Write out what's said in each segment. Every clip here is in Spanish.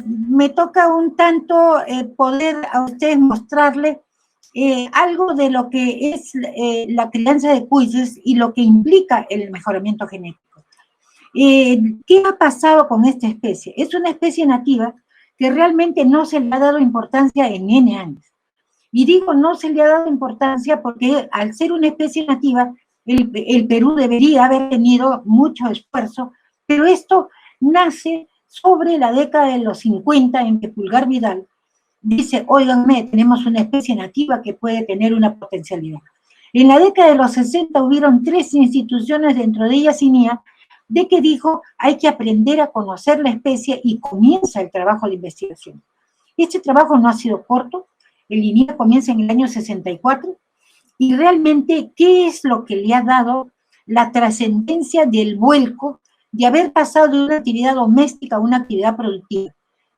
me toca un tanto poder a ustedes mostrarles algo de lo que es la crianza de cuyes y lo que implica el mejoramiento genético. ¿Qué ha pasado con esta especie? Es una especie nativa que realmente no se le ha dado importancia en N años. Y digo no se le ha dado importancia porque al ser una especie nativa, el Perú debería haber tenido mucho esfuerzo, pero esto nace sobre la década de los 50 en que Pulgar Vidal dice, óiganme, tenemos una especie nativa que puede tener una potencialidad. En la década de los 60 hubieron 3 instituciones, dentro de ellas INIA, de que dijo, hay que aprender a conocer la especie y comienza el trabajo de investigación. Este trabajo no ha sido corto, el INIA comienza en el año 64, y realmente, ¿qué es lo que le ha dado la trascendencia del vuelco de haber pasado de una actividad doméstica a una actividad productiva?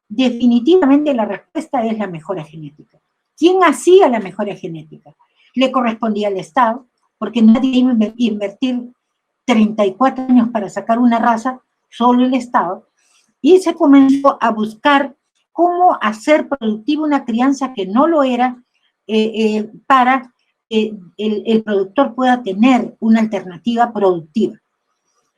Definitivamente la respuesta es la mejora genética. ¿Quién hacía la mejora genética? Le correspondía al Estado, porque nadie iba a invertir 34 años para sacar una raza, solo el Estado, y se comenzó a buscar cómo hacer productiva una crianza que no lo era para que el productor pueda tener una alternativa productiva.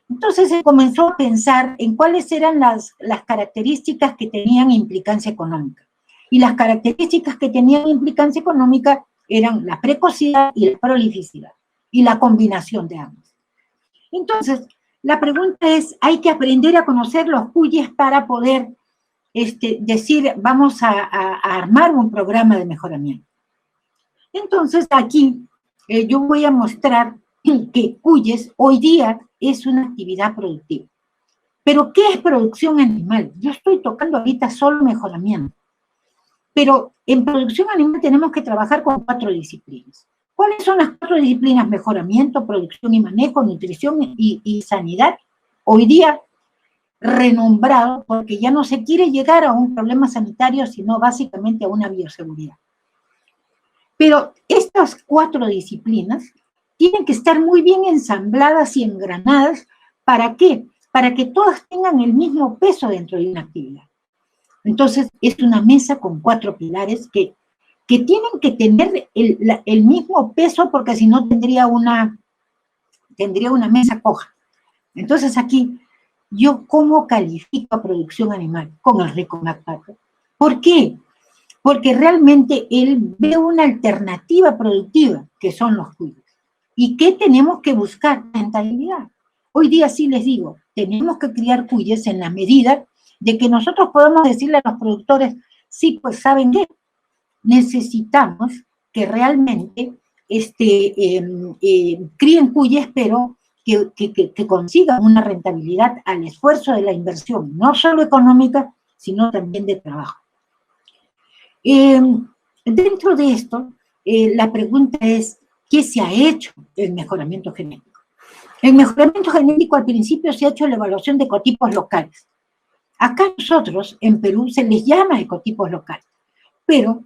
Entonces se comenzó a pensar en cuáles eran las características que tenían implicancia económica. Y las características que tenían implicancia económica eran la precocidad y la prolificidad, y la combinación de ambos. Entonces, la pregunta es, hay que aprender a conocer los cuyes para poder decir, vamos a armar un programa de mejoramiento. Entonces, aquí yo voy a mostrar que cuyes hoy día es una actividad productiva. ¿Pero qué es producción animal? Yo estoy tocando ahorita solo mejoramiento. Pero en producción animal tenemos que trabajar con 4 disciplinas. ¿Cuáles son las 4 disciplinas? Mejoramiento, producción y manejo, nutrición y sanidad. Hoy día renombrado porque ya no se quiere llegar a un problema sanitario, sino básicamente a una bioseguridad. Pero estas 4 disciplinas tienen que estar muy bien ensambladas y engranadas. ¿Para qué? Para que todas tengan el mismo peso dentro de una actividad. Entonces, es una mesa con 4 pilares que tienen que tener el mismo peso, porque si no tendría una mesa coja. Entonces, aquí, ¿yo cómo califico a producción animal? Con el rico McPacker. ¿Por qué? Porque realmente él ve una alternativa productiva, que son los cuyes. ¿Y qué tenemos que buscar? Rentabilidad. Hoy día sí les digo, tenemos que criar cuyes en la medida de que nosotros podamos decirle a los productores, sí, pues, ¿saben qué? Necesitamos que realmente críen cuyes, pero que consigan una rentabilidad al esfuerzo de la inversión, no solo económica, sino también de trabajo. Dentro de esto, la pregunta es, ¿qué se ha hecho en mejoramiento genético? El mejoramiento genético al principio se ha hecho la evaluación de ecotipos locales. Acá nosotros, en Perú, se les llama ecotipos locales, pero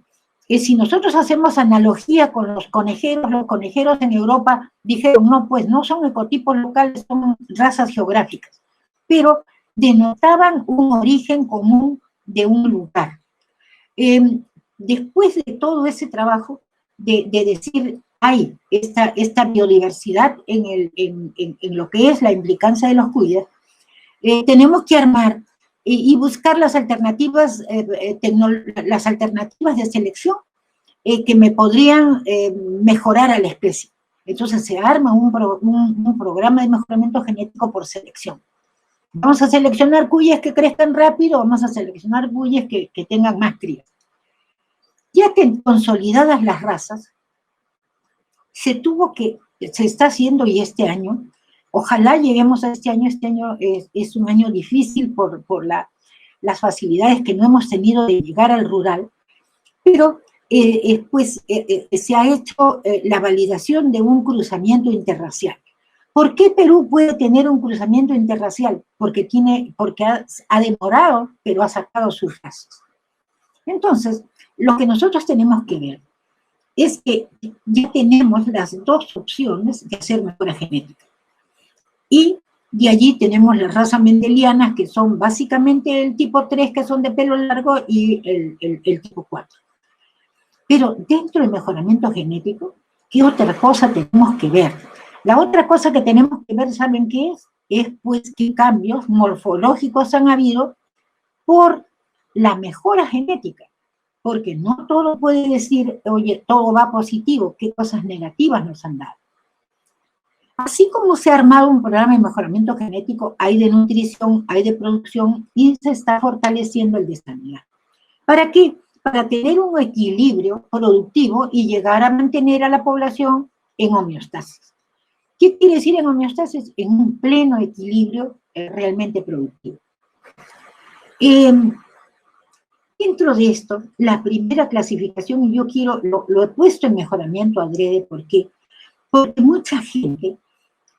si nosotros hacemos analogía con los conejeros en Europa dijeron, no, pues no son ecotipos locales, son razas geográficas, pero denotaban un origen común de un lugar. Después de todo ese trabajo de decir, hay esta biodiversidad en lo que es la implicancia de los cuyes, tenemos que armar y buscar las alternativas de selección que me podrían mejorar a la especie. Entonces se arma un programa de mejoramiento genético por selección. Vamos a seleccionar cuyes que crezcan rápido, vamos a seleccionar cuyes que tengan más crías. Ya que consolidadas las razas, se está haciendo, y este año, ojalá lleguemos a este año es un año difícil por las facilidades que no hemos tenido de llegar al rural, pero se ha hecho la validación de un cruzamiento interracial. ¿Por qué Perú puede tener un cruzamiento interracial? Porque ha demorado, pero ha sacado sus razas. Entonces, lo que nosotros tenemos que ver es que ya tenemos las 2 opciones de hacer mejora genética. Y De allí tenemos las razas mendelianas, que son básicamente el tipo 3, que son de pelo largo, y el tipo 4. Pero dentro del mejoramiento genético, ¿qué otra cosa tenemos que ver? La otra cosa que tenemos que ver, ¿saben qué es? Es pues qué cambios morfológicos han habido por la mejora genética. Porque no todo puede decir, oye, todo va positivo, qué cosas negativas nos han dado. Así como se ha armado un programa de mejoramiento genético, hay de nutrición, hay de producción y se está fortaleciendo el de sanidad. ¿Para qué? Para tener un equilibrio productivo y llegar a mantener a la población en homeostasis. ¿Qué quiere decir en homeostasis? En un pleno equilibrio realmente productivo. Dentro de esto, la primera clasificación, y yo lo he puesto en mejoramiento adrede, ¿por qué? Porque mucha gente,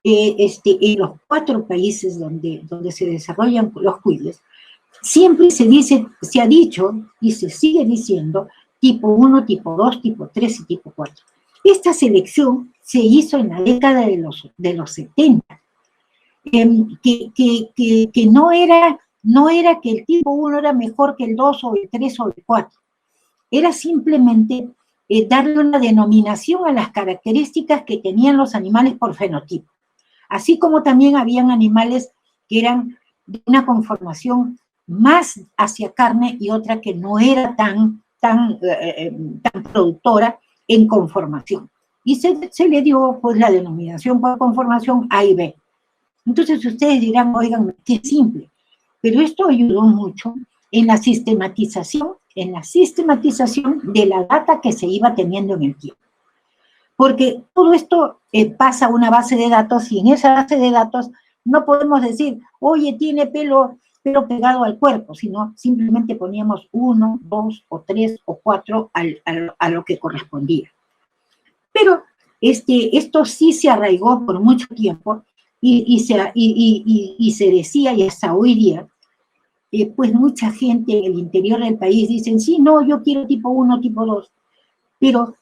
en los 4 países donde se desarrollan los cuides, siempre se ha dicho y se sigue diciendo tipo 1, tipo 2, tipo 3 y tipo 4. Esta selección se hizo en la década de los 70, que no era que el tipo 1 era mejor que el 2 o el 3 o el 4. Era simplemente darle una denominación a las características que tenían los animales por fenotipo. Así como también habían animales que eran de una conformación más hacia carne y otra que no era tan productora en conformación. Y se le dio pues la denominación por conformación A y B. Entonces ustedes dirán, oigan, qué simple. Pero esto ayudó mucho en la sistematización de la data que se iba teniendo en el tiempo. Porque todo esto pasa a una base de datos y en esa base de datos no podemos decir, oye, tiene pelo pegado al cuerpo, sino simplemente poníamos 1, 2 o 3 o 4 a lo que correspondía. Pero esto sí se arraigó por mucho tiempo y se decía, y hasta hoy día, pues mucha gente en el interior del país dicen, sí, no, yo quiero tipo 1, tipo 2, pero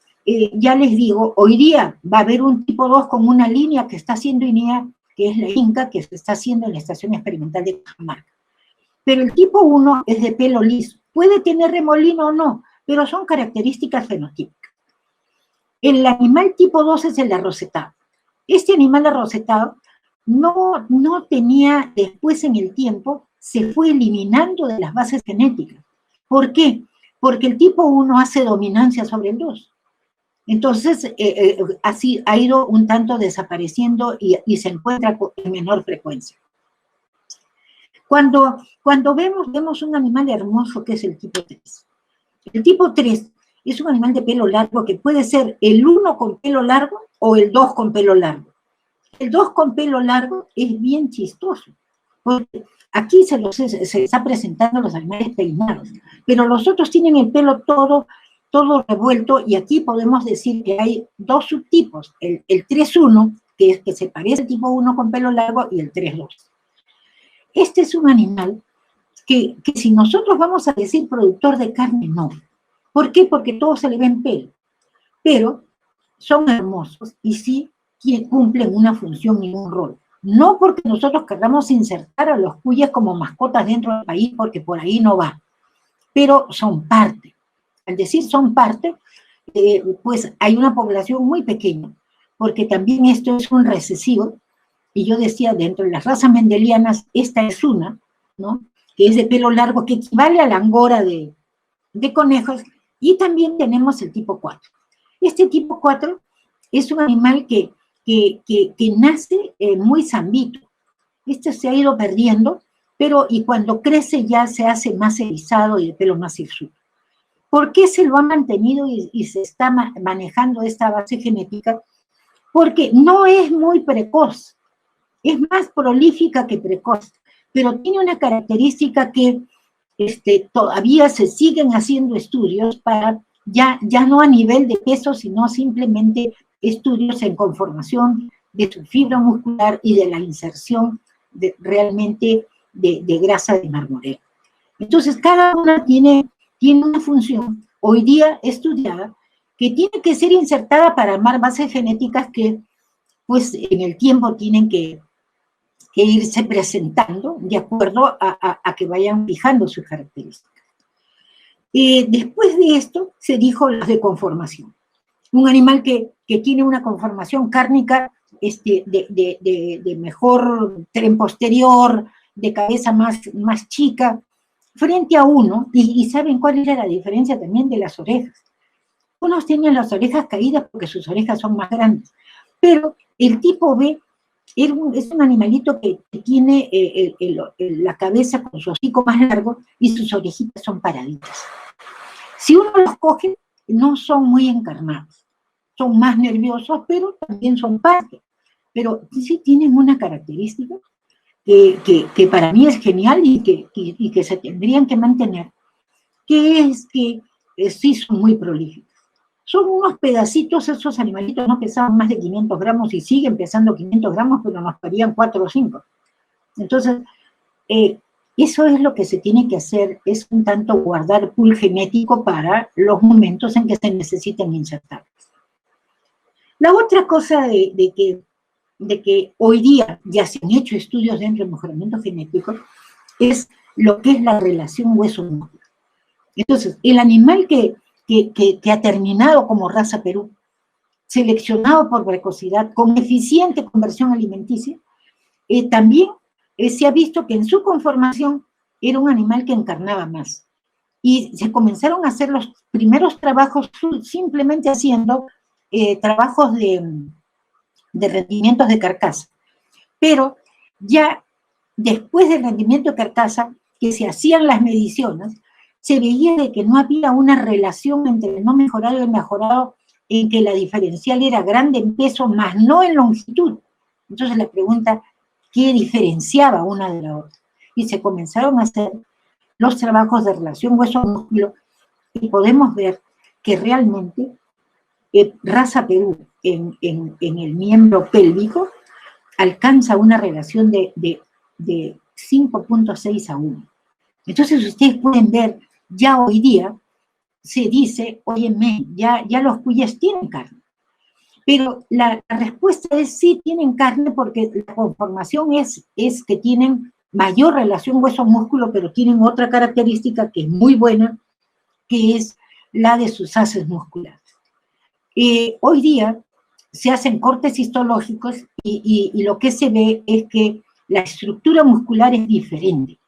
ya les digo, hoy día va a haber un tipo 2 con una línea que está haciendo INEA, que es la INCA, que se está haciendo en la Estación Experimental de Cajamarca. Pero el tipo 1 es de pelo liso, puede tener remolino o no, pero son características fenotípicas. El animal tipo 2 es el arrosetado. Este animal arrosetado no tenía, después en el tiempo, se fue eliminando de las bases genéticas. ¿Por qué? Porque el tipo 1 hace dominancia sobre el 2. Entonces, así ha ido un tanto desapareciendo y se encuentra en menor frecuencia. Cuando vemos un animal hermoso que es el tipo 3. El tipo 3 es un animal de pelo largo que puede ser el 1 con pelo largo o el 2 con pelo largo. El 2 con pelo largo es bien chistoso, porque aquí se está presentando los animales peinados, pero los otros tienen el pelo todo revuelto, y aquí podemos decir que hay 2 subtipos, el 3-1, que se parece al tipo 1 con pelo largo, y el 3-2. Este es un animal que si nosotros vamos a decir productor de carne, no. ¿Por qué? Porque todo se le ve en pelo, pero son hermosos y sí cumplen una función y un rol. No porque nosotros queramos insertar a los cuyes como mascotas dentro del país, porque por ahí no va, pero son parte. Al decir son parte, pues hay una población muy pequeña, porque también esto es un recesivo, y yo decía, dentro de las razas mendelianas, esta es una, ¿no?, que es de pelo largo, que equivale a la angora de conejos, y también tenemos el tipo 4. Este tipo 4 es un animal que nace muy zambito. Este se ha ido perdiendo, y cuando crece ya se hace más erizado y de pelo más hirsuto. ¿Por qué se lo ha mantenido y se está manejando esta base genética? Porque no es muy precoz, es más prolífica que precoz, pero tiene una característica que todavía se siguen haciendo estudios para, ya no a nivel de peso, sino simplemente estudios en conformación de su fibra muscular y de la inserción realmente de grasa de marmorero. Entonces, cada una tiene una función hoy día estudiada que tiene que ser insertada para armar bases genéticas que, pues, en el tiempo tienen que que irse presentando de acuerdo a que vayan fijando sus características. Después de esto se dijo las de conformación. Un animal que tiene una conformación cárnica de mejor tren posterior, de cabeza más chica, frente a uno, y ¿saben cuál era la diferencia también de las orejas? Unos tienen las orejas caídas porque sus orejas son más grandes, pero el tipo B es un animalito que tiene la cabeza con su hocico más largo y sus orejitas son paraditas. Si uno los coge, no son muy encarnados, son más nerviosos, pero también son parte. Pero sí tienen una característica que para mí es genial y que se tendrían que mantener, que es que sí son muy prolíficos. Son unos pedacitos, esos animalitos no pesaban más de 500 gramos y siguen pesando 500 gramos, pero nos parían 4 o 5. Entonces, eso es lo que se tiene que hacer, es un tanto guardar pool genético para los momentos en que se necesiten insertar. La otra cosa de que hoy día ya se han hecho estudios dentro del mejoramiento genético es lo que es la relación hueso-músculo. Entonces, el animal que ha terminado como raza Perú, seleccionado por precocidad, con eficiente conversión alimenticia, también se ha visto que en su conformación era un animal que encarnaba más. Y se comenzaron a hacer los primeros trabajos simplemente haciendo trabajos de rendimientos de carcasa. Pero ya después del rendimiento de carcasa, que se hacían las mediciones, se veía de que no había una relación entre el no mejorado y el mejorado, en que la diferencial era grande en peso, más no en longitud. Entonces la pregunta, ¿qué diferenciaba una de la otra? Y se comenzaron a hacer los trabajos de relación hueso-músculo y podemos ver que realmente raza Perú en el miembro pélvico alcanza una relación de 5.6 a 1. Entonces ustedes pueden ver, ya hoy día se dice, óyeme, ya los cuyes tienen carne. Pero la respuesta es sí tienen carne porque la conformación es que tienen mayor relación hueso-músculo, pero tienen otra característica que es muy buena, que es la de sus haces musculares. Hoy día se hacen cortes histológicos y lo que se ve es que la estructura muscular es diferente.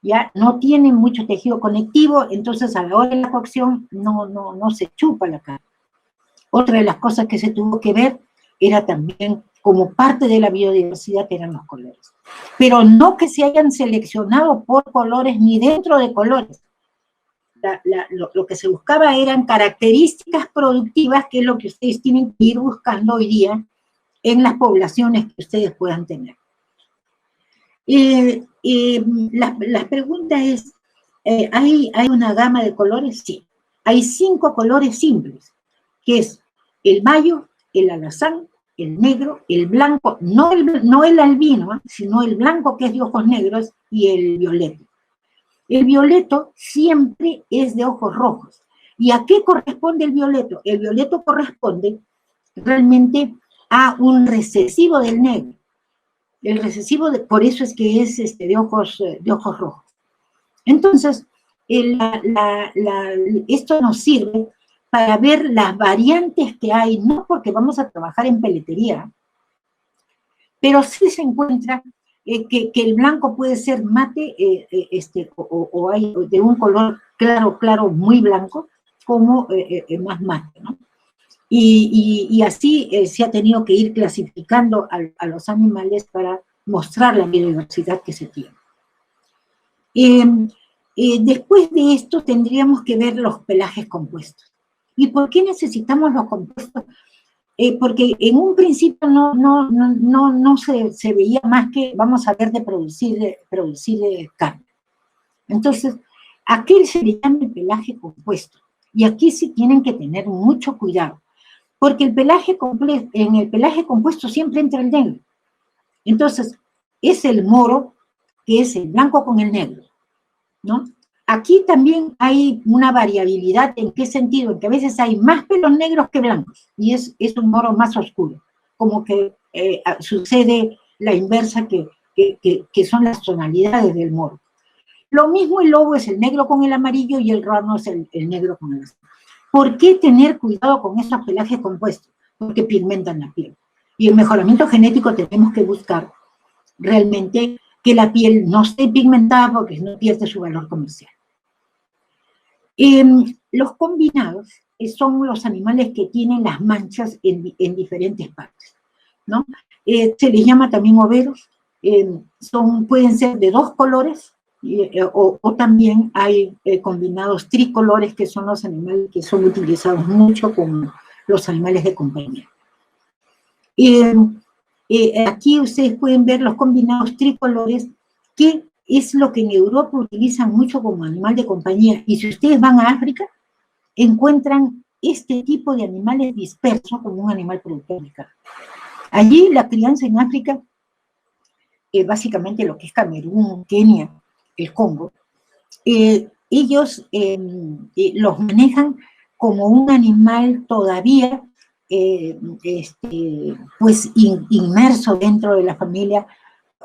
Ya no tiene mucho tejido conectivo, entonces a la hora de la cocción no se chupa la carne. Otra de las cosas que se tuvo que ver era también, como parte de la biodiversidad, eran los colores. Pero no que se hayan seleccionado por colores ni dentro de colores. Lo que se buscaba eran características productivas, que es lo que ustedes tienen que ir buscando hoy día en las poblaciones que ustedes puedan tener. La pregunta es, ¿hay una gama de colores? Sí. Hay 5 colores simples, que es el mayo, el alazán, el negro, el blanco, no el albino, sino el blanco, que es de ojos negros, y el violeta. El violeto siempre es de ojos rojos. ¿Y a qué corresponde el violeto? El violeto corresponde realmente a un recesivo del negro. El recesivo, por eso es que es de ojos rojos. Entonces, esto nos sirve para ver las variantes que hay, no porque vamos a trabajar en peletería, pero sí se encuentra que el blanco puede ser mate o hay de un color claro, muy blanco, como más mate, ¿no? Y así se ha tenido que ir clasificando a los animales para mostrar la biodiversidad que se tiene. Después de esto tendríamos que ver los pelajes compuestos. ¿Y por qué necesitamos los compuestos? Porque en un principio no se veía más que vamos a ver de producir carne. Entonces, ¿a qué se le llama el pelaje compuesto? Y aquí sí tienen que tener mucho cuidado, porque en el pelaje compuesto siempre entra el negro. Entonces, es el moro, que es el blanco con el negro, ¿no? Aquí también hay una variabilidad. ¿En qué sentido? En que a veces hay más pelos negros que blancos, y es un moro más oscuro, como que sucede la inversa, que que son las tonalidades del moro. Lo mismo el lobo es el negro con el amarillo y el rano es el negro con el azul. ¿Por qué tener cuidado con esos pelajes compuestos? Porque pigmentan la piel. Y el mejoramiento genético tenemos que buscar realmente que la piel no esté pigmentada porque no pierde su valor comercial. Los combinados son los animales que tienen las manchas en diferentes partes, ¿no? Se les llama también overos, pueden ser de 2 colores, o también hay combinados tricolores, que son los animales que son utilizados mucho como los animales de compañía. Aquí ustedes pueden ver los combinados tricolores, que es lo que en Europa utilizan mucho como animal de compañía. Y si ustedes van a África, encuentran este tipo de animales dispersos como un animal productor de carne. Allí la crianza en África, básicamente lo que es Camerún, Kenia, el Congo, ellos los manejan como un animal todavía pues inmerso dentro de la familia.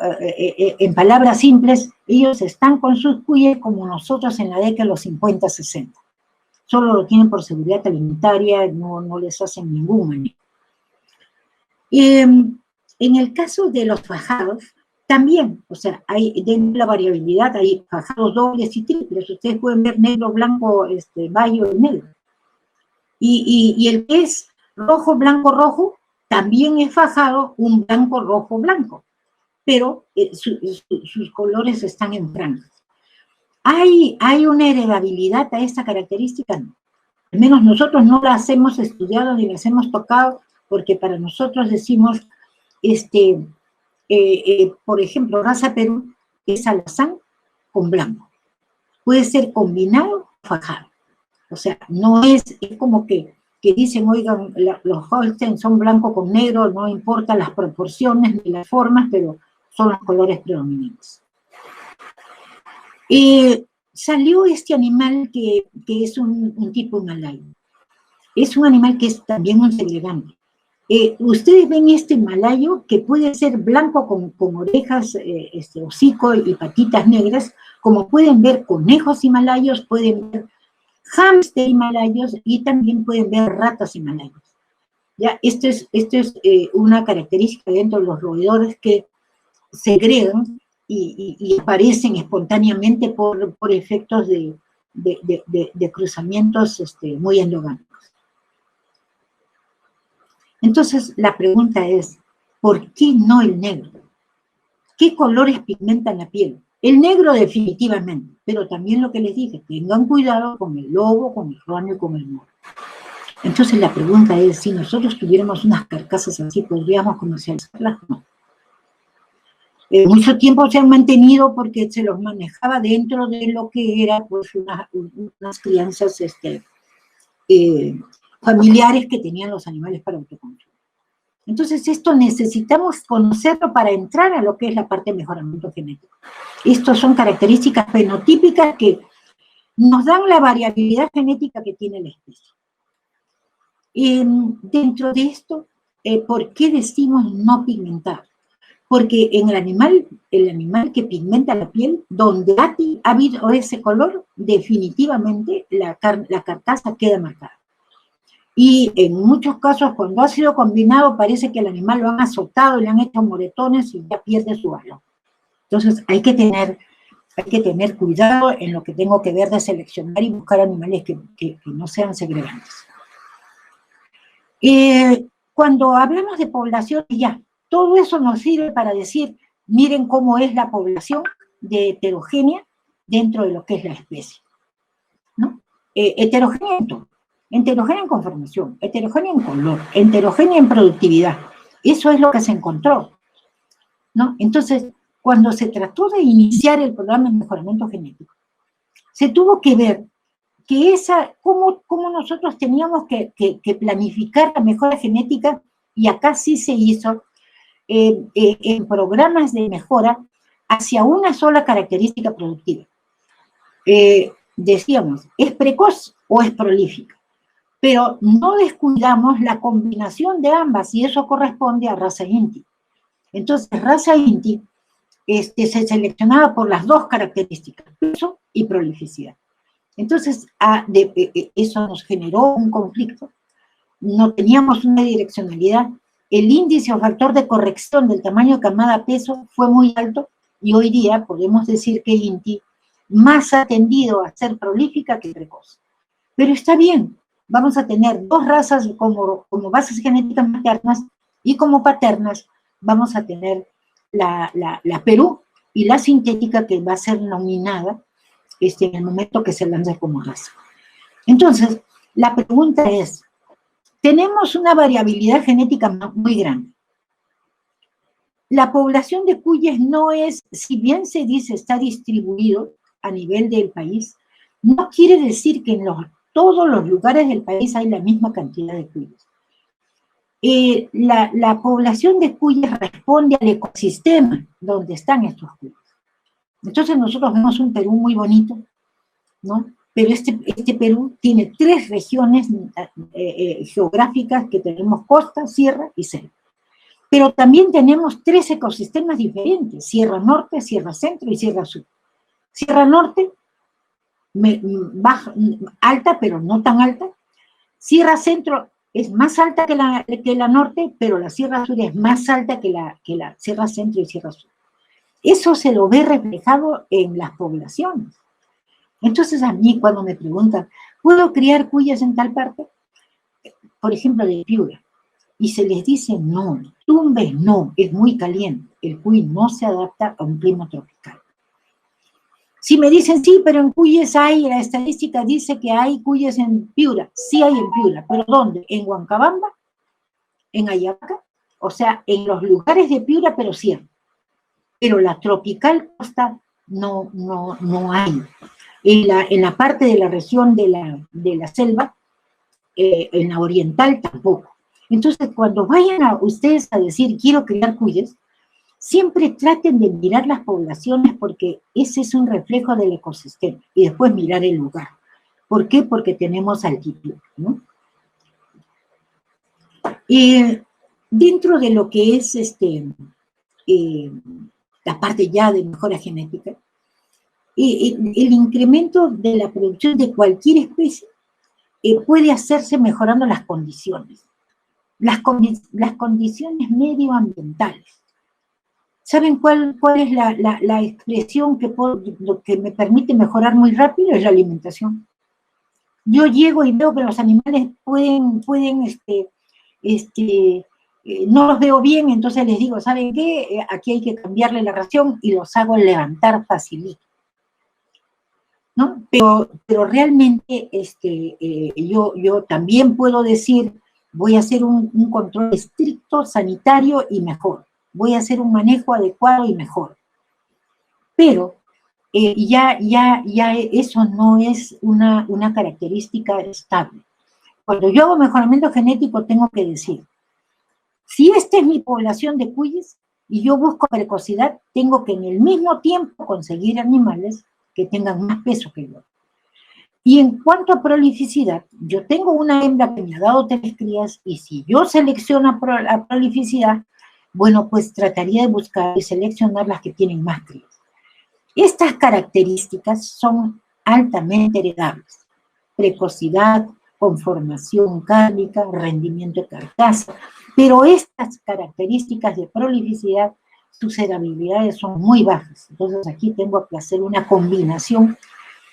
En palabras simples, ellos están con sus cuyes como nosotros en la década de los 50, 60. Solo lo tienen por seguridad alimentaria, no les hacen ningún manejo. En el caso de los fajados, también, o sea, hay dentro de la variabilidad, hay fajados dobles y triples. Ustedes pueden ver negro, blanco, bayo y negro. Y el que es rojo, blanco, rojo, también es fajado un blanco, rojo, blanco. Pero sus colores están en franjas. ¿Hay una heredabilidad a esta característica? No. Al menos nosotros no las hemos estudiado ni las hemos tocado, porque para nosotros decimos, por ejemplo, raza Perú es alazán con blanco. Puede ser combinado o fajado. O sea, no es como que dicen, oigan, los Holstein son blanco con negro, no importa las proporciones ni las formas, pero son los colores predominantes. Salió este animal que es un tipo himalayo. Es un animal que es también un segregante. Ustedes ven este himalayo que puede ser blanco con orejas, hocico y patitas negras, como pueden ver conejos himalayos, pueden ver hámster himalayos y también pueden ver ratas himalayos. ¿Ya? Esto es una característica dentro de los roedores que segregan y aparecen espontáneamente por efectos de cruzamientos muy endogámicos. Entonces, la pregunta es, ¿por qué no el negro? ¿Qué colores pigmentan la piel? El negro definitivamente, pero también lo que les dije, tengan cuidado con el lobo, con el rano y con el moro. Entonces la pregunta es, si nosotros tuviéramos unas carcasas así, ¿podríamos comercializarlas? No. Mucho tiempo se han mantenido porque se los manejaba dentro de lo que era pues unas crianzas familiares que tenían los animales para autoconsumo. Entonces esto necesitamos conocerlo para entrar a lo que es la parte de mejoramiento genético. Estas son características fenotípicas que nos dan la variabilidad genética que tiene la especie. Dentro de esto, ¿por qué decimos no pigmentar? Porque en el animal que pigmenta la piel, donde ha habido ese color, definitivamente la carcasa queda marcada. Y en muchos casos, cuando ha sido combinado, parece que el animal lo han azotado, le han hecho moretones y ya pierde su valor. Entonces, hay que tener cuidado en lo que tengo que ver de seleccionar y buscar animales que no sean segregantes. Cuando hablamos de población, ya, todo eso nos sirve para decir, miren cómo es la población de heterogénea dentro de lo que es la especie, ¿no? Heterogénea en todo. Heterogénea en conformación, heterogénea en color, heterogénea en productividad. Eso es lo que se encontró, ¿no? Entonces, cuando se trató de iniciar el programa de mejoramiento genético, se tuvo que ver que cómo nosotros teníamos que planificar la mejora genética, y acá sí se hizo en programas de mejora hacia una sola característica productiva. Decíamos, ¿es precoz o es prolífica? Pero no descuidamos la combinación de ambas, y eso corresponde a raza Inti. Entonces, raza Inti se seleccionaba por las dos características, peso y prolificidad. Entonces, eso nos generó un conflicto, no teníamos una direccionalidad, el índice o factor de corrección del tamaño de camada peso fue muy alto, y hoy día podemos decir que INTI más ha tendido a ser prolífica que precoz. Pero está bien, vamos a tener dos razas como bases genéticas maternas, y como paternas vamos a tener la Perú y la sintética, que va a ser nominada en el momento que se lance como raza. Entonces, la pregunta es, tenemos una variabilidad genética muy grande. La población de cuyes no es, si bien se dice está distribuido a nivel del país, no quiere decir que en todos los lugares del país hay la misma cantidad de cuyes. La población de cuyes responde al ecosistema donde están estos cuyes. Entonces nosotros vemos un Perú muy bonito, ¿no? Pero este Perú tiene 3 regiones geográficas, que tenemos costa, sierra y selva. Pero también tenemos 3 ecosistemas diferentes: Sierra Norte, Sierra Centro y Sierra Sur. Sierra Norte, baja, alta, pero no tan alta. Sierra Centro es más alta que la norte, pero la Sierra Sur es más alta que la Sierra Centro y Sierra Sur. Eso se lo ve reflejado en las poblaciones. Entonces, a mí, cuando me preguntan, ¿puedo criar cuyes en tal parte? Por ejemplo, de Piura. Y se les dice, no, Tumbes no, es muy caliente. El cuy no se adapta a un clima tropical. Si me dicen, sí, pero en cuyes hay, la estadística dice que hay cuyes en Piura. Sí hay en Piura, ¿pero dónde? En Huancabamba, en Ayaca, o sea, en los lugares de Piura, pero sí. Pero la tropical costa no hay. En la parte de la región de la selva, en la oriental tampoco. Entonces, cuando vayan ustedes a decir, quiero criar cuyes, siempre traten de mirar las poblaciones, porque ese es un reflejo del ecosistema, y después mirar el lugar. ¿Por qué? Porque tenemos altitud, ¿no? Dentro de lo que es la parte ya de mejora genética, el incremento de la producción de cualquier especie puede hacerse mejorando las condiciones. Las condiciones medioambientales. ¿Saben cuál es la expresión que me permite mejorar muy rápido? Es la alimentación. Yo llego y veo que los animales no los veo bien, entonces les digo, ¿saben qué? Aquí hay que cambiarle la ración, y los hago levantar facilito, ¿no? Pero realmente yo también puedo decir, voy a hacer un control estricto, sanitario y mejor. Voy a hacer un manejo adecuado y mejor. Pero ya eso no es una característica estable. Cuando yo hago mejoramiento genético, tengo que decir, si esta es mi población de cuyes y yo busco precocidad, tengo que en el mismo tiempo conseguir animales que tengan más peso que yo. Y en cuanto a prolificidad, yo tengo una hembra que me ha dado 3 crías, y si yo selecciono la prolificidad, bueno, pues trataría de buscar y seleccionar las que tienen más crías. Estas características son altamente heredables: precocidad, conformación cárnica, rendimiento de carcasa, pero estas características de prolificidad, sus heredabilidades son muy bajas. Entonces aquí tengo que hacer una combinación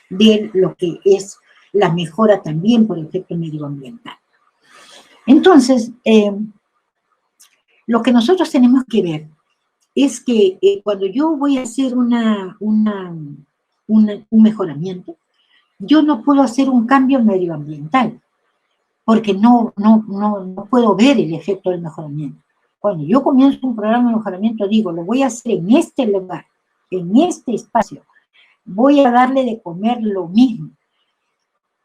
de lo que es la mejora también por efecto medioambiental. Entonces, lo que nosotros tenemos que ver es que cuando yo voy a hacer un mejoramiento, yo no puedo hacer un cambio medioambiental, porque no puedo ver el efecto del mejoramiento. Cuando yo comienzo un programa de mejoramiento, digo, lo voy a hacer en este lugar, en este espacio, voy a darle de comer lo mismo.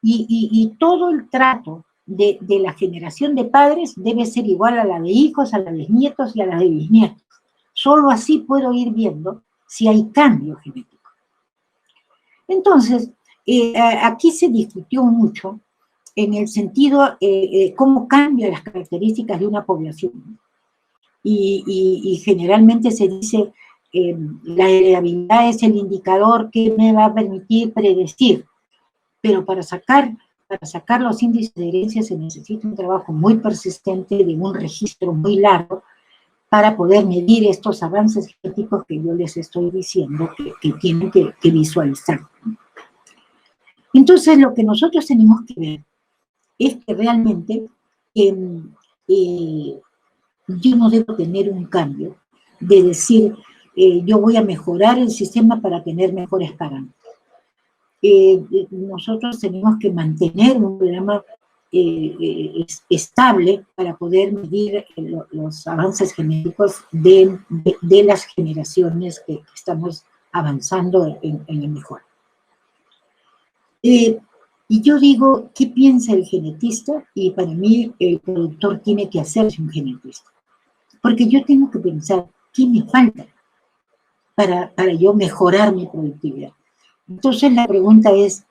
Y todo el trato de la generación de padres debe ser igual a la de hijos, a la de nietos y a la de bisnietos. Solo así puedo ir viendo si hay cambio genético. Entonces, aquí se discutió mucho en el sentido cómo cambian las características de una población. Y generalmente se dice, la heredabilidad es el indicador que me va a permitir predecir, pero para sacar los índices de herencia se necesita un trabajo muy persistente, de un registro muy largo, para poder medir estos avances genéticos que yo les estoy diciendo que tienen que visualizar. Entonces, lo que nosotros tenemos que ver es que realmente yo no debo tener un cambio de decir, yo voy a mejorar el sistema para tener mejores parámetros. Nosotros tenemos que mantener un programa estable para poder medir los avances genéticos de las generaciones que estamos avanzando en el mejor. Y yo digo, ¿qué piensa el genetista? Y para mí el productor tiene que hacerse un genetista. Porque yo tengo que pensar, ¿qué me falta para yo mejorar mi productividad? Entonces la pregunta es,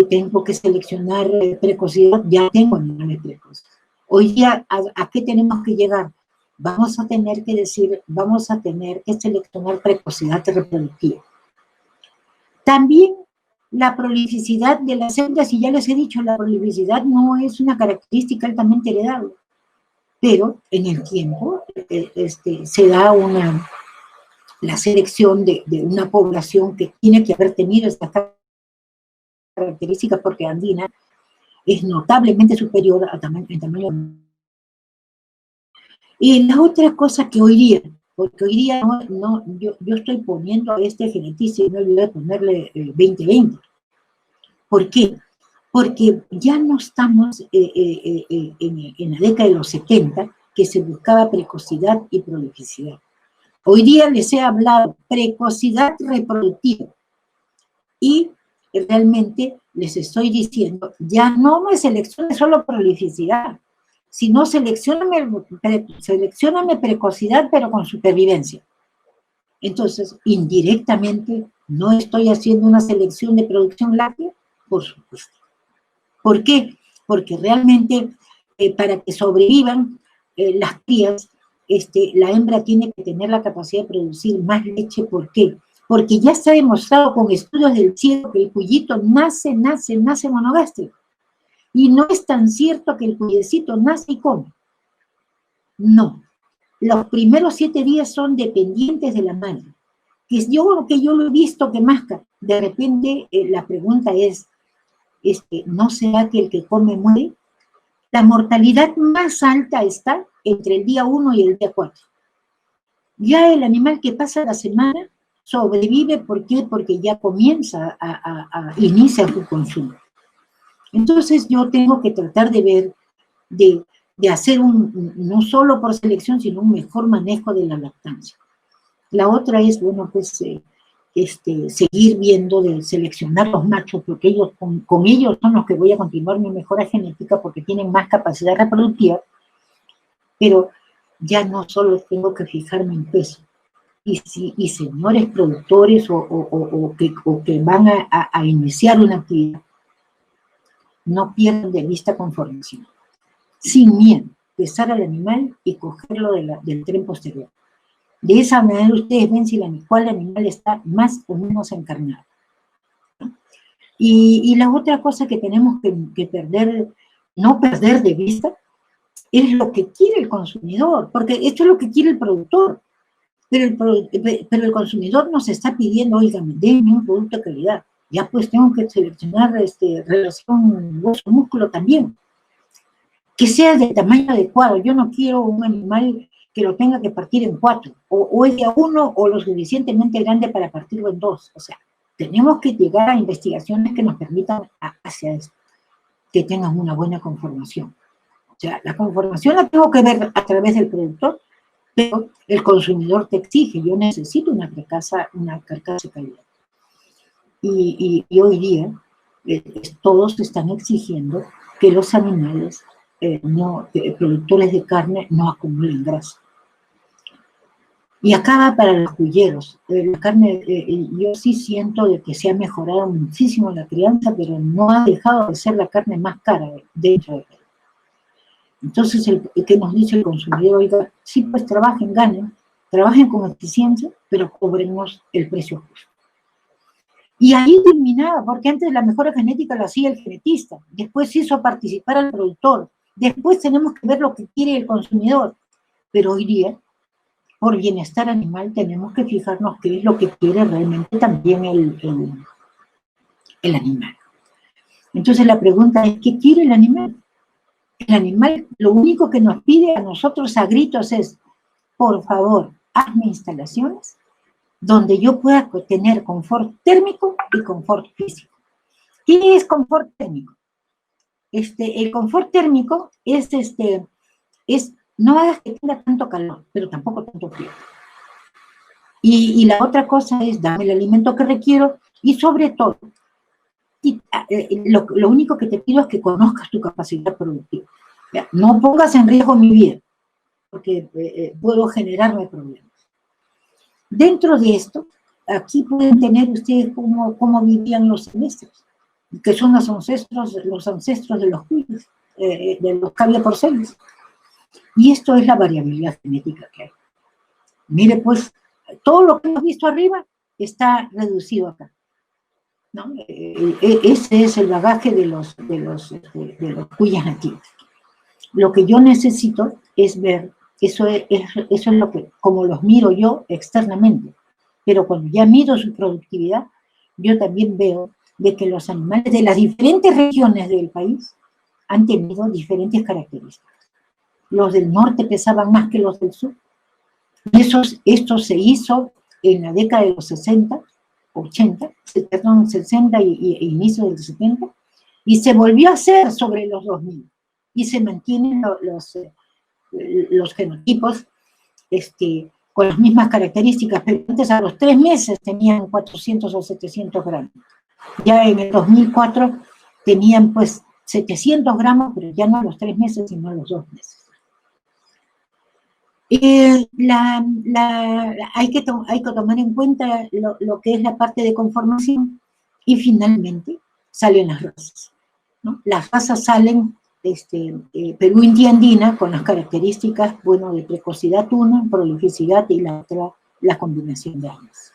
¿tengo que seleccionar precocidad? Ya tengo animales precoces. Hoy día, ¿a qué tenemos que llegar? Vamos a tener que decir, vamos a tener que seleccionar precocidad reproductiva. También la prolificidad de las hembras, y ya les he dicho, la prolificidad no es una característica altamente heredable, pero en el tiempo se da la selección de una población que tiene que haber tenido estas características porque andina es notablemente superior en tamaño. Y la otra cosa que hoy día, porque hoy día yo estoy poniendo a este genetista y no olvidé ponerle 2020. ¿Por qué? Porque ya no estamos en la década de los 70, que se buscaba precocidad y prolificidad. Hoy día les he hablado precocidad reproductiva y realmente les estoy diciendo, ya no me seleccione solo prolificidad, sino seleccióname precocidad pero con supervivencia. Entonces, indirectamente, ¿no estoy haciendo una selección de producción láctea? Por supuesto. ¿Por qué? Porque realmente para que sobrevivan las crías, la hembra tiene que tener la capacidad de producir más leche. ¿Por qué? Porque ya está demostrado con estudios del cielo que el cuyito nace monogástrico. Y no es tan cierto que el cuyecito nace y come. No. Los primeros 7 días son dependientes de la madre. Que yo lo he visto que masca. De repente la pregunta es, ¿no será que el que come muere? La mortalidad más alta está entre el día 1 y el día 4. Ya el animal que pasa la semana sobrevive, ¿por qué? Porque ya comienza inicia su consumo. Entonces yo tengo que tratar de ver, de hacer no solo por selección, sino un mejor manejo de la lactancia. La otra es, bueno, pues seguir viendo de seleccionar los machos, porque ellos, con ellos son los que voy a continuar mi mejora genética porque tienen más capacidad reproductiva, pero ya no solo tengo que fijarme en peso. Y señores productores o que van a iniciar una actividad, no pierdan de vista conformación. Sin miedo, pesar al animal y cogerlo del tren posterior. De esa manera ustedes ven cuál animal está más o menos encarnado. Y la otra cosa que tenemos que no perder de vista, es lo que quiere el consumidor, porque esto es lo que quiere el productor. Pero el consumidor nos está pidiendo, oigan, denme un producto de calidad. Ya pues tengo que seleccionar relación hueso-músculo también. Que sea de tamaño adecuado. Yo no quiero un animal que lo tenga que partir en 4, o es de 1 o lo suficientemente grande para partirlo en 2. O sea, tenemos que llegar a investigaciones que nos permitan hacia eso, que tengan una buena conformación. O sea, la conformación la tengo que ver a través del productor, pero el consumidor te exige, yo necesito una carcasa de calidad. Y hoy día todos están exigiendo que los animales, productores de carne, no acumulen grasa. Y acaba para los cuyeros. La carne, yo sí siento de que se ha mejorado muchísimo la crianza, pero no ha dejado de ser la carne más cara dentro de él. Entonces, ¿qué nos dice el consumidor? Oiga, sí, pues trabajen, ganen, trabajen con eficiencia, pero cóbrennos el precio justo. Y ahí terminaba, porque antes la mejora genética la hacía el genetista, después hizo participar al productor, después tenemos que ver lo que quiere el consumidor, pero hoy día, por bienestar animal, tenemos que fijarnos qué es lo que quiere realmente también el animal. Entonces la pregunta es, ¿qué quiere el animal? El animal lo único que nos pide a nosotros a gritos es, por favor, hazme instalaciones donde yo pueda tener confort térmico y confort físico. ¿Qué es confort térmico? El confort térmico es no hagas que tenga tanto calor, pero tampoco tanto frío. Y la otra cosa es, dame el alimento que requiero y sobre todo, lo único que te pido es que conozcas tu capacidad productiva. No pongas en riesgo mi vida, porque puedo generarme problemas. Dentro de esto, aquí pueden tener ustedes cómo vivían los ancestros, que son los ancestros de los cuyos, de los caviaporceles. Y esto es la variabilidad genética que hay. Mire, pues, todo lo que hemos visto arriba está reducido acá, ¿no? Ese es el bagaje de los cuyas nativos. Lo que yo necesito es ver, eso es lo que, como los miro yo externamente, pero cuando ya miro su productividad, yo también veo de que los animales de las diferentes regiones del país han tenido diferentes características. Los del norte pesaban más que los del sur. Esto se hizo en la década de los 60, 80, perdón, 60 e inicio del 70, y se volvió a hacer sobre los 2000, y se mantienen los genotipos con las mismas características, pero antes a los 3 meses tenían 400 o 700 gramos. Ya en el 2004 tenían pues 700 gramos, pero ya no a los 3 meses, sino a los 2 meses. Hay que tomar en cuenta lo que es la parte de conformación, y finalmente salen las razas, ¿no? Las razas salen Perú India Andina con las características, bueno, de precocidad una, prolificidad y la otra, la combinación de ambas.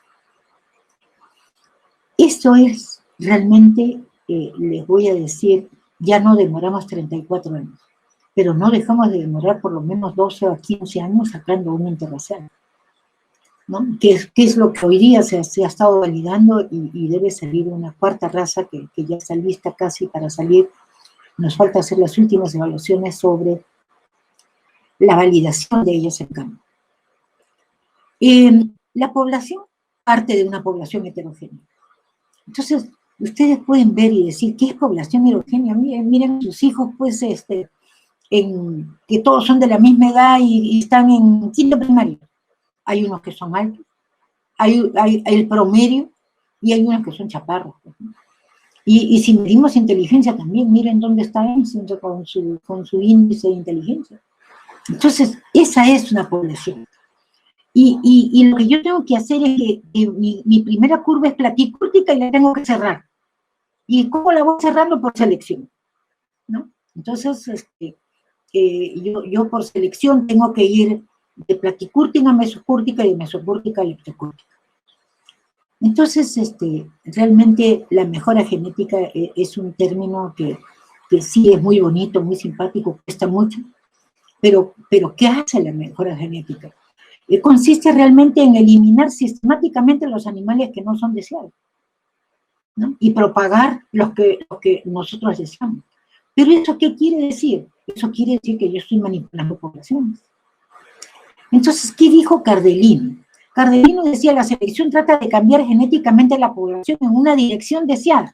Esto es realmente, les voy a decir, ya no demoramos 34 años. Pero no dejamos de demorar por lo menos 12 o 15 años sacando una interracial, ¿no? ¿Qué es lo que hoy día se ha estado validando y debe salir una cuarta raza que ya está lista casi para salir? Nos falta hacer las últimas evaluaciones sobre la validación de ellas en campo. La población parte de una población heterogénea. Entonces, ustedes pueden ver y decir, ¿qué es población heterogénea? Miren sus hijos, pues, que todos son de la misma edad y están en quinto primario. Hay unos que son altos, hay el promedio, y hay unos que son chaparros. Y si medimos inteligencia también, miren dónde está Einstein con su índice de inteligencia. Entonces, esa es una población. Y lo que yo tengo que hacer es que mi primera curva es platicúrtica y la tengo que cerrar. ¿Y cómo la voy cerrando? Por selección, ¿no? Entonces, yo por selección tengo que ir de platicúrtica a mesocúrtica y de mesocúrtica a leptocúrtica. Entonces, realmente la mejora genética es un término que sí es muy bonito, muy simpático, cuesta mucho, pero ¿qué hace la mejora genética? Consiste realmente en eliminar sistemáticamente los animales que no son deseados, ¿no? Y propagar los que nosotros deseamos. ¿Pero eso qué quiere decir? Eso quiere decir que yo estoy manipulando poblaciones. Entonces, ¿qué dijo Cardelino? Cardelino decía, la selección trata de cambiar genéticamente la población en una dirección deseada,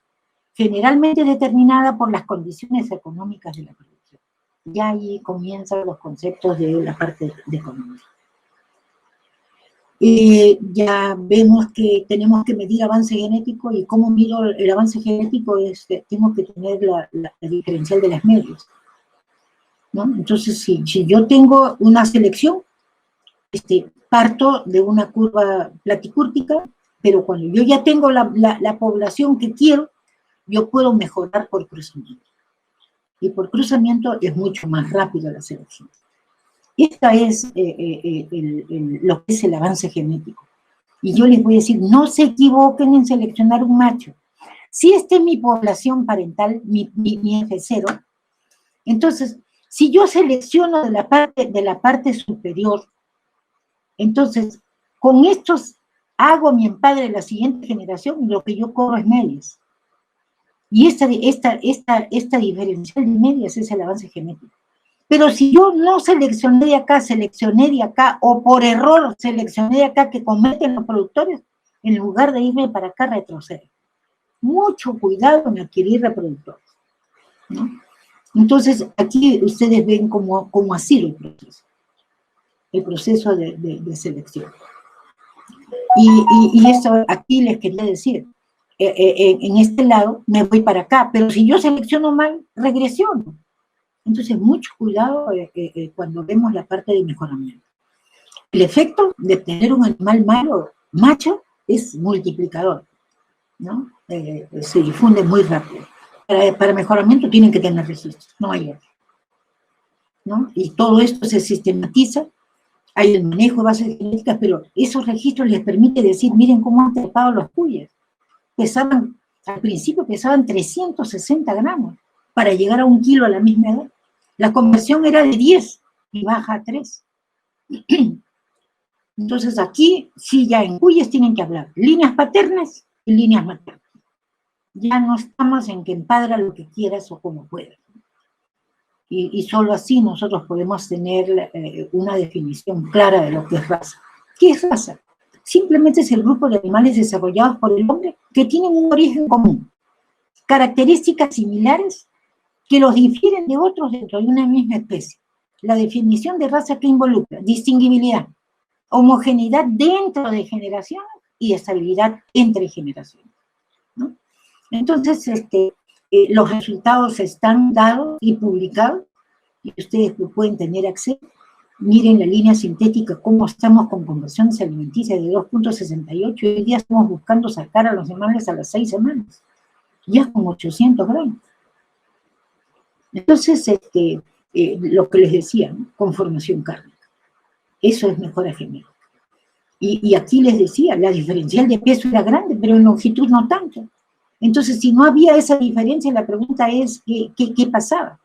generalmente determinada por las condiciones económicas de la producción. Ya ahí comienzan los conceptos de la parte de economía. Ya vemos que tenemos que medir avance genético, y cómo mido el avance genético es que tengo que tener la diferencial de las medias, ¿no? Entonces, si yo tengo una selección, parto de una curva platicúrtica, pero cuando yo ya tengo la población que quiero, yo puedo mejorar por cruzamiento. Y por cruzamiento es mucho más rápido la selección. Esto es lo que es el avance genético. Y yo les voy a decir, no se equivoquen en seleccionar un macho. Si esta es mi población parental, mi F0, entonces, si yo selecciono de la parte superior, entonces, con estos hago mi empadre de la siguiente generación, y lo que yo corro es medias. Y esta diferencial de medias es el avance genético. Pero si yo no seleccioné de acá, o por error seleccioné de acá que cometen los productores, en lugar de irme para acá, retrocedo. Mucho cuidado en adquirir reproductores, ¿no? Entonces, aquí ustedes ven cómo ha sido el proceso de selección. Y eso aquí les quería decir, en este lado me voy para acá, pero si yo selecciono mal, regresiono. Entonces, mucho cuidado cuando vemos la parte de mejoramiento. El efecto de tener un animal malo, macho, es multiplicador, ¿no? Se difunde muy rápido. Para mejoramiento tienen que tener registros, no hay otro, ¿no? Y todo esto se sistematiza, hay el manejo de bases genéticas, pero esos registros les permite decir, miren cómo han trepado los cuyes. Al principio pesaban 360 gramos para llegar a 1 kilo a la misma edad. La conversión era de 10 y baja a 3. Entonces aquí, sí, ya en cuyes tienen que hablar líneas paternas y líneas maternas. Ya no estamos en que empadra lo que quieras o como puedas. Y solo así nosotros podemos tener una definición clara de lo que es raza. ¿Qué es raza? Simplemente es el grupo de animales desarrollados por el hombre que tienen un origen común, características similares que los difieren de otros dentro de una misma especie. La definición de raza que involucra distinguibilidad, homogeneidad dentro de generaciones y estabilidad entre generaciones, ¿no? Entonces, los resultados están dados y publicados, y ustedes pueden tener acceso. Miren la línea sintética, cómo estamos con conversiones alimenticias de 2.68, y hoy día estamos buscando sacar a los animales a las 6 semanas, ya con 800 gramos. Entonces, lo que les decía, ¿no? Conformación kármica. Eso es mejora genética. Y aquí les decía, la diferencial de peso era grande, pero en longitud no tanto. Entonces, si no había esa diferencia, la pregunta es, ¿qué pasaba?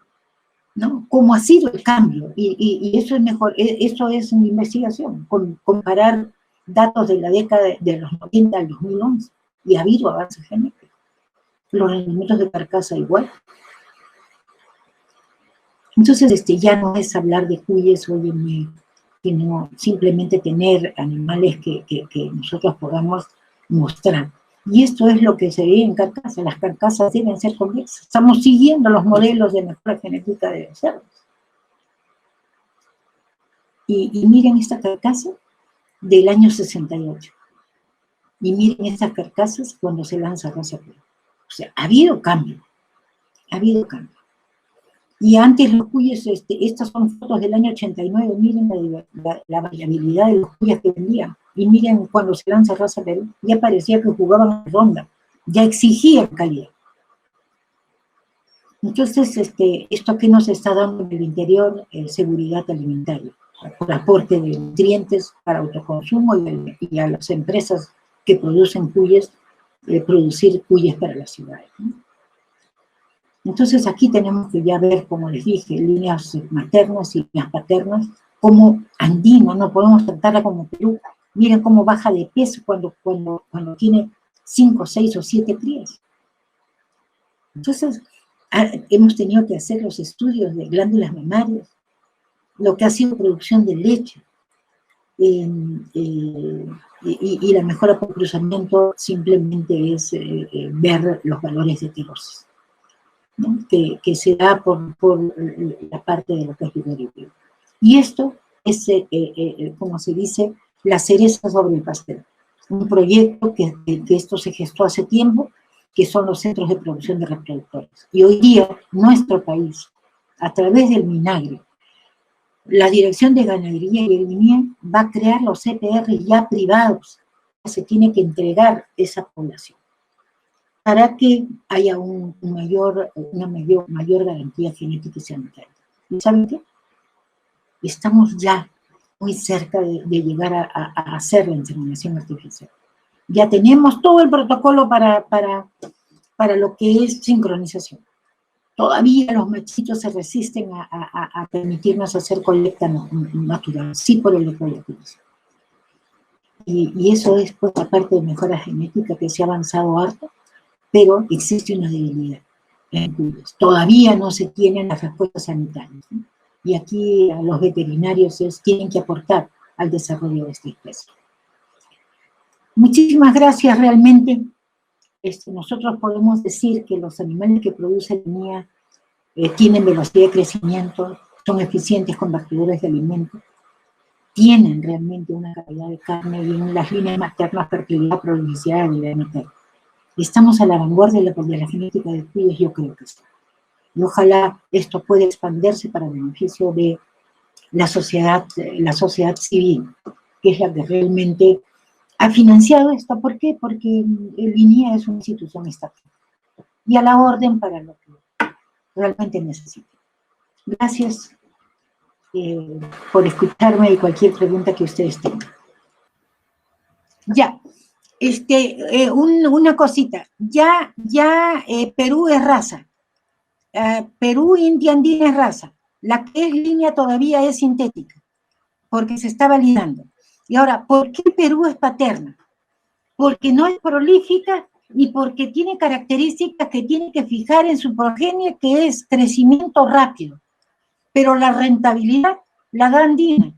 ¿No? ¿Cómo ha sido el cambio? Y eso es mejor, eso es una investigación, comparar datos de la década de los 90 al 2011, y ha habido avances genéticos. Los rendimientos de carcasa igual. Entonces, ya no es hablar de cuyes, óyeme, sino simplemente tener animales que nosotros podamos mostrar. Y esto es lo que se ve en carcasas. Las carcasas deben ser convexas. Estamos siguiendo los modelos de mejora genética de los cerdos. Y miren esta carcasa del año 68. Y miren estas carcasas cuando se lanza raza pura. O sea, ha habido cambio. Ha habido cambio. Y antes los cuyes, estas son fotos del año 89, miren la variabilidad de los cuyes que vendían. Y miren cuando se lanza raza Perú, ya parecía que jugaban a ronda, ya exigían calidad. Entonces, esto que nos está dando en el interior, seguridad alimentaria, por aporte de nutrientes para autoconsumo y a las empresas que producen cuyes, producir cuyes para las ciudades, ¿no? Entonces aquí tenemos que ya ver, como les dije, líneas maternas y líneas paternas, como andino, no podemos tratarla como Perú. Miren cómo baja de peso cuando tiene 5, 6 o 7 crías. Entonces, hemos tenido que hacer los estudios de glándulas mamarias, lo que ha sido producción de leche, y la mejora por cruzamiento simplemente es ver los valores de tirosis, ¿no? que se da por la parte de lo que es vigorivio. Y esto es, como se dice, la cereza sobre el pastel. Un proyecto que esto se gestó hace tiempo, que son los centros de producción de reproductores. Y hoy día, nuestro país, a través del MINAGRE, la Dirección de Ganadería y el INIE va a crear los CPR ya privados. Se tiene que entregar esa población para que haya una mayor garantía genética y sanitaria. ¿Y saben qué? estamos ya muy cerca de llegar a hacer la inseminación artificial. Ya tenemos todo el protocolo para lo que es sincronización. Todavía los machitos se resisten a permitirnos hacer colecta natural, sí por el electroyaculación. Y eso es, pues, aparte de mejora genética que se ha avanzado harto, pero existe una debilidad en pulgas. Todavía no se tienen las respuestas sanitarias, ¿no? Y aquí los veterinarios tienen que aportar al desarrollo de esta especie. Muchísimas gracias, realmente. Nosotros podemos decir que los animales que produce línea tienen velocidad de crecimiento, son eficientes convertidores de alimentos, tienen realmente una calidad de carne y en las líneas maternas, fertilidad, prolificidad, habilidad materna. Estamos a la vanguardia de la genética de cuides, yo creo que sí. Y ojalá esto pueda expandirse para el beneficio de la sociedad civil, que es la que realmente ha financiado esto. ¿Por qué? Porque el INIA es una institución estatal y a la orden para lo que realmente necesita. Gracias por escucharme y cualquier pregunta que ustedes tengan. Ya, una cosita. Ya Perú es raza. Perú, India andina es raza. La que es línea todavía es sintética, porque se está validando. Y ahora, ¿por qué Perú es paterna? Porque no es prolífica y porque tiene características que tiene que fijar en su progenie, que es crecimiento rápido. Pero la rentabilidad la da andina.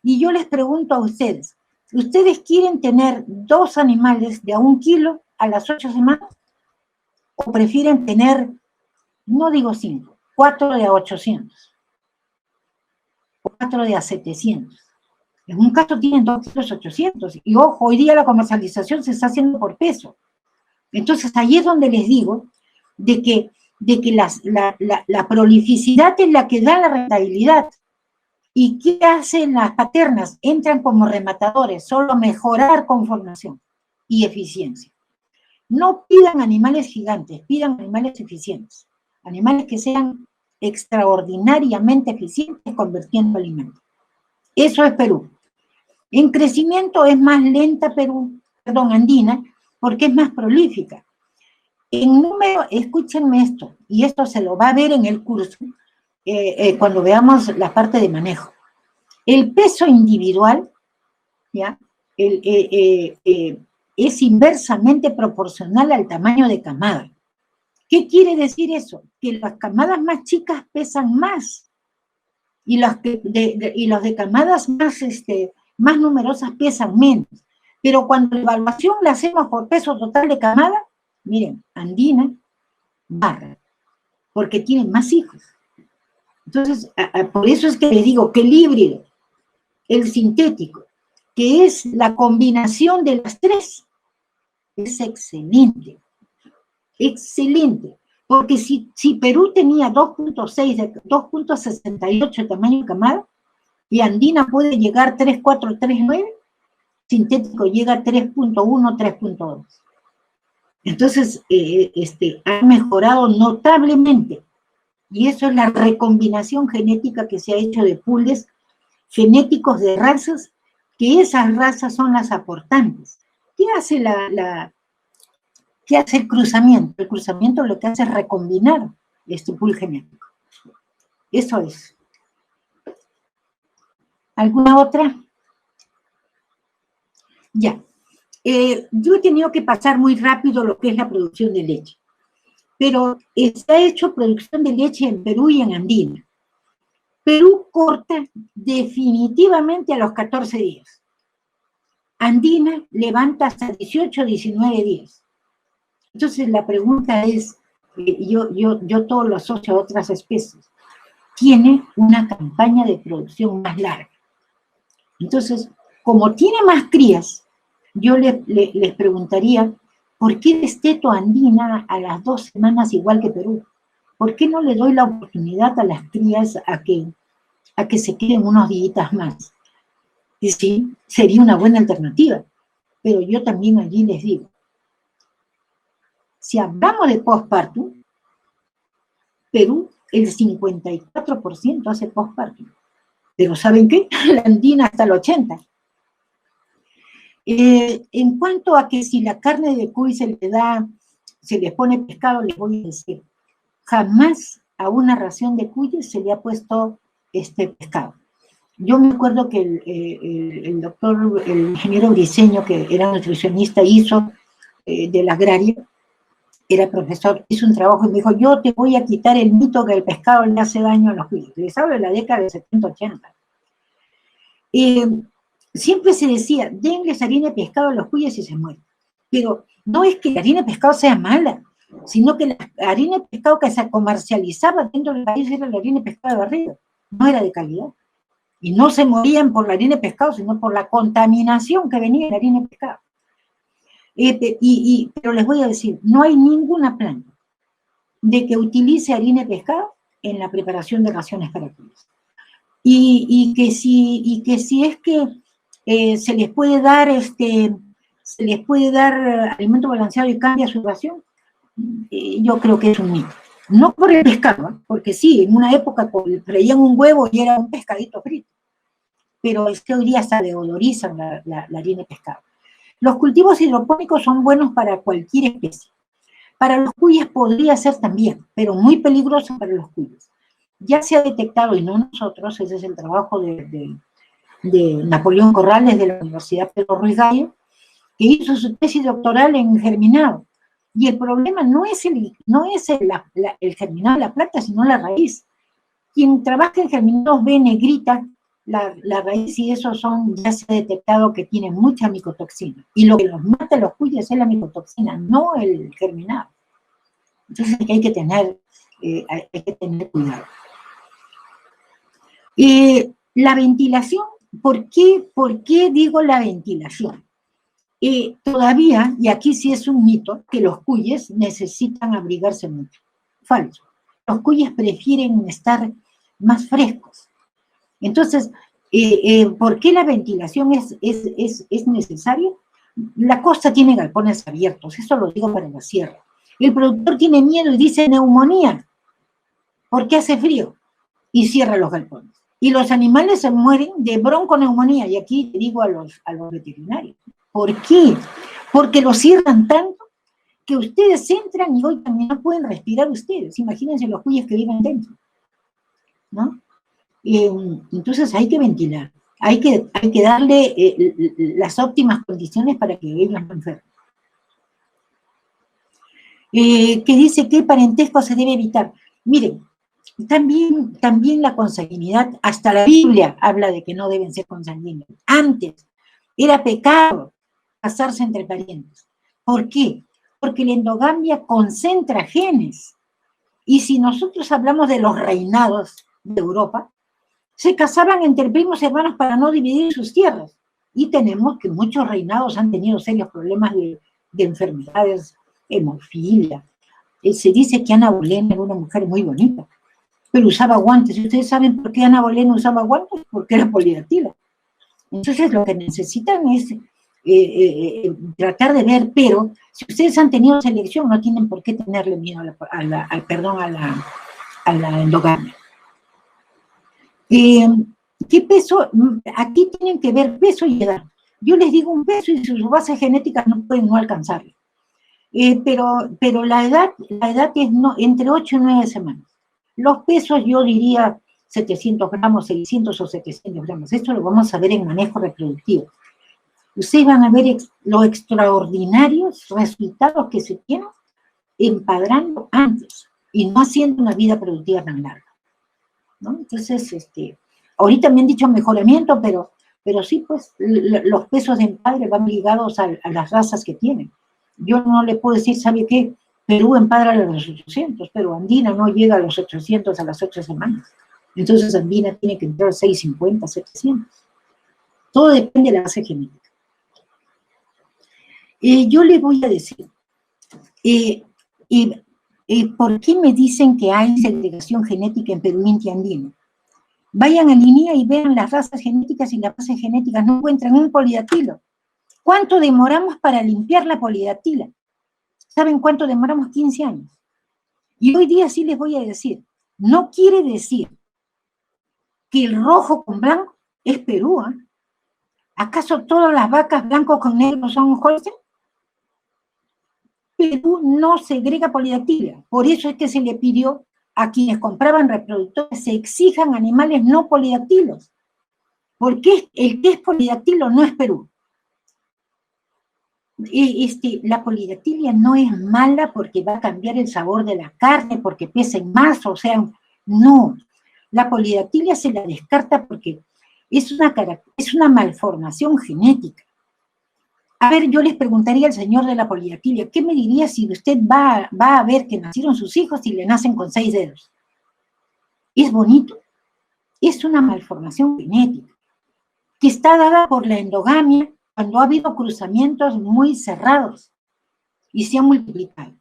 Y yo les pregunto a ustedes, ¿ustedes quieren tener 2 animales de a 1 kilo a las 8 semanas? ¿O prefieren tener, no digo 5, 4 de a 800? O 4 de a 700. En un caso tienen 2 kilos 800. Y ojo, hoy día la comercialización se está haciendo por peso. Entonces ahí es donde les digo de que la prolificidad es la que da la rentabilidad. ¿Y qué hacen las paternas? Entran como rematadores, solo mejorar conformación y eficiencia. No pidan animales gigantes, pidan animales eficientes. Animales que sean extraordinariamente eficientes convirtiendo alimentos. Eso es Perú. En crecimiento es más lenta andina, porque es más prolífica. En número, escúchenme esto, y esto se lo va a ver en el curso, cuando veamos la parte de manejo. El peso individual, ¿ya? Es inversamente proporcional al tamaño de camada. ¿Qué quiere decir eso? Que las camadas más chicas pesan más y los de camadas más numerosas pesan menos. Pero cuando la evaluación la hacemos por peso total de camada, miren, andina barra, porque tienen más hijos. Entonces, por eso es que les digo que el híbrido, el sintético, que es la combinación de las tres, es excelente. Excelente. Porque si Perú tenía 2.6, 2.68 de tamaño de camada, y andina puede llegar 3.4, 3.9, sintético llega a 3.1, 3.2. Entonces, ha mejorado notablemente. Y eso es la recombinación genética que se ha hecho de pools genéticos de razas, que esas razas son las aportantes. ¿Qué hace ¿qué hace el cruzamiento? El cruzamiento lo que hace es recombinar este pool genético. Eso es. ¿Alguna otra? Ya. Yo he tenido que pasar muy rápido lo que es la producción de leche. Pero se ha hecho producción de leche en Perú y en Andina. Perú corta definitivamente a los 14 días. Andina levanta hasta 18, 19 días. Entonces la pregunta es, yo todo lo asocio a otras especies, tiene una campaña de producción más larga. Entonces, como tiene más crías, yo les preguntaría, ¿por qué desteto a andina a las 2 semanas igual que Perú? ¿Por qué no le doy la oportunidad a las crías a que se queden unos días más? Y sí, sería una buena alternativa. Pero yo también allí les digo, si hablamos de postpartum, Perú, el 54% hace postpartum. Pero ¿saben qué? La andina hasta el 80. En cuanto a que si la carne de cuy se les pone pescado, les voy a decir, jamás a una ración de cuyes se le ha puesto pescado. Yo me acuerdo que el doctor, el ingeniero Briceño, que era nutricionista, hizo de la agraria, era profesor, hizo un trabajo y me dijo, yo te voy a quitar el mito que el pescado le hace daño a los cuyes. Les hablo de la década de 70-80. Siempre se decía, denles harina de pescado a los cuyes y se mueren. Pero no es que la harina de pescado sea mala, sino que la harina de pescado que se comercializaba dentro del país era la harina de pescado de barriga, no era de calidad. Y no se morían por la harina de pescado, sino por la contaminación que venía de la harina de pescado. Pero les voy a decir, no hay ninguna planta de que utilice harina de pescado en la preparación de raciones para cuyes. Y que si es que se les puede dar alimento balanceado y cambia su ración, yo creo que es un mito. No por el pescado, porque sí, en una época freían un huevo y era un pescadito frito, pero es que hoy día se deodorizan la harina de pescado. Los cultivos hidropónicos son buenos para cualquier especie. Para los cuyes podría ser también, pero muy peligroso para los cuyes. Ya se ha detectado, y no nosotros, ese es el trabajo de Napoleón Corrales de la Universidad Pedro Ruiz Gallo, que hizo su tesis doctoral en germinado. Y el problema no es el germinado de la planta, sino la raíz. Quien trabaja en germinados ve negrita la raíz, y eso ya se ha detectado que tiene mucha micotoxina. Y lo que los mata a los cuyes es la micotoxina, no el germinado. Entonces hay que tener cuidado. La ventilación, ¿por qué digo la ventilación? Todavía, y aquí sí es un mito, que los cuyes necesitan abrigarse mucho. Falso. Los cuyes prefieren estar más frescos. Entonces, ¿por qué la ventilación es necesaria? La costa tiene galpones abiertos, eso lo digo para la sierra. El productor tiene miedo y dice neumonía, porque hace frío, y cierra los galpones. Y los animales se mueren de bronconeumonía, y aquí digo a los veterinarios. ¿Por qué? Porque los cierran tanto que ustedes entran y hoy también no pueden respirar ustedes. Imagínense los cuyes que viven dentro, ¿no? Entonces hay que ventilar, hay que darle las óptimas condiciones para que ellos no enfermen. Que dice que parentesco se debe evitar. Miren, también la consanguinidad, hasta la Biblia habla de que no deben ser consanguíneos. Antes era pecado casarse entre parientes. ¿Por qué? Porque la endogamia concentra genes. Y si nosotros hablamos de los reinados de Europa, se casaban entre primos hermanos para no dividir sus tierras. Y tenemos que muchos reinados han tenido serios problemas de enfermedades, hemofilia. Se dice que Ana Bolena era una mujer muy bonita, pero usaba guantes. ¿Y ustedes saben por qué Ana Bolena usaba guantes? Porque era polidactila. Entonces lo que necesitan es tratar de ver, pero si ustedes han tenido selección, no tienen por qué tenerle miedo a la endogamia. ¿Qué peso? Aquí tienen que ver peso y edad. Yo les digo un peso y sus bases genéticas no pueden no alcanzarlo. Pero la edad es entre 8 y 9 semanas. Los pesos yo diría 700 gramos, 600 o 700 gramos. Esto lo vamos a ver en manejo reproductivo. Ustedes van a ver los extraordinarios resultados que se tienen empadrando antes y no haciendo una vida productiva tan larga, ¿no? Entonces, ahorita me han dicho mejoramiento, pero sí, pues, los pesos de empadre van ligados a las razas que tienen. Yo no le puedo decir, ¿sabe qué? Perú empadra a los 800, pero andina no llega a los 800 a las 8 semanas. Entonces andina tiene que entrar a 650, 700. Todo depende de la base genética. Yo le voy a decir, ¿por qué me dicen que hay segregación genética en Perú intiandino? Vayan a línea y vean las razas genéticas y las bases genéticas, no encuentran un polidactilo. ¿Cuánto demoramos para limpiar la polidactila? ¿Saben cuánto demoramos? 15 años. Y hoy día sí les voy a decir, no quiere decir que el rojo con blanco es Perú, ¿eh? ¿Acaso todas las vacas blancos con negro son Holstein? Perú no segrega polidactilia, por eso es que se le pidió a quienes compraban reproductores se exijan animales no polidactilos, porque el que es polidactilo no es Perú. La polidactilia no es mala porque va a cambiar el sabor de la carne, porque pesen más, o sea, no. La polidactilia se la descarta porque es una malformación genética. A ver, yo les preguntaría al señor de la polidactilia, ¿qué me diría si usted va a ver que nacieron sus hijos y le nacen con 6 dedos? ¿Es bonito? Es una malformación genética que está dada por la endogamia cuando ha habido cruzamientos muy cerrados y se han multiplicado.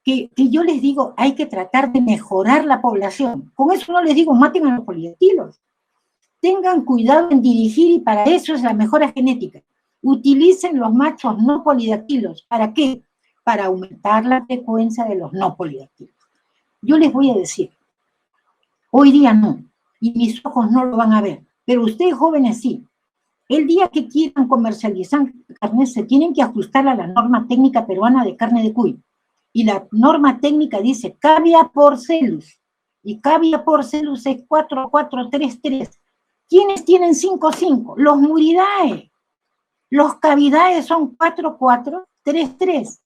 Que yo les digo, hay que tratar de mejorar la población. Con eso no les digo, maten a los polidactilos. Tengan cuidado en dirigir y para eso es la mejora genética. Utilicen los machos no polidactilos. ¿Para qué? Para aumentar la frecuencia de los no polidactilos. Yo les voy a decir, hoy día no, y mis ojos no lo van a ver, pero ustedes jóvenes sí. El día que quieran comercializar carne, se tienen que ajustar a la norma técnica peruana de carne de cuy. Y la norma técnica dice cavia porcellus, y cavia porcellus es 4433. ¿Quiénes tienen 5,5? Los muridae. Los cavidae son 4433.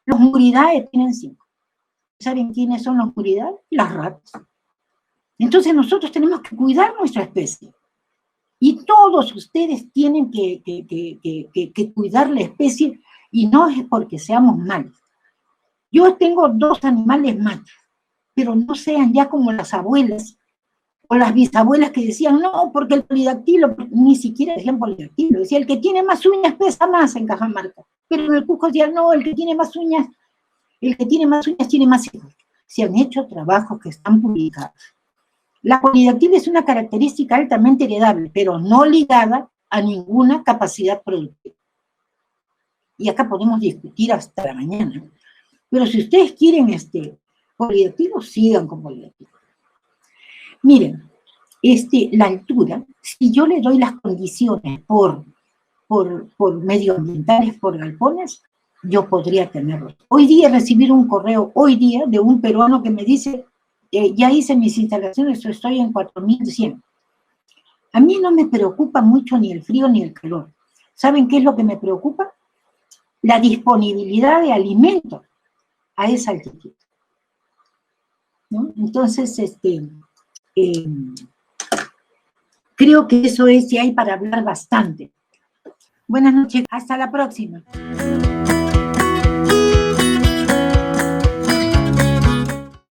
Los muridae tienen 5. ¿Saben quiénes son los muridae? Las ratas. Entonces nosotros tenemos que cuidar nuestra especie. Y todos ustedes tienen que cuidar la especie y no es porque seamos malos. Yo tengo 2 animales machos, pero no sean ya como las abuelas o las bisabuelas que decían, no, porque el polidactilo, ni siquiera decían polidactilo, decía el que tiene más uñas pesa más en Cajamarca. Pero en el Cusco decían, no, el que tiene más uñas tiene más hijos. Se han hecho trabajos que están publicados. La polidactilia es una característica altamente heredable, pero no ligada a ninguna capacidad productiva. Y acá podemos discutir hasta la mañana. Pero si ustedes quieren polidactilo, sigan con polidactilo. Miren, la altura, si yo le doy las condiciones por medioambientales, por galpones, yo podría tenerlos. Hoy día recibir un correo, de un peruano que me dice, ya hice mis instalaciones, estoy en 4100. A mí no me preocupa mucho ni el frío ni el calor. ¿Saben qué es lo que me preocupa? La disponibilidad de alimentos a esa altitud, ¿no? Entonces, creo que eso es, y hay para hablar bastante. Buenas noches, hasta la próxima.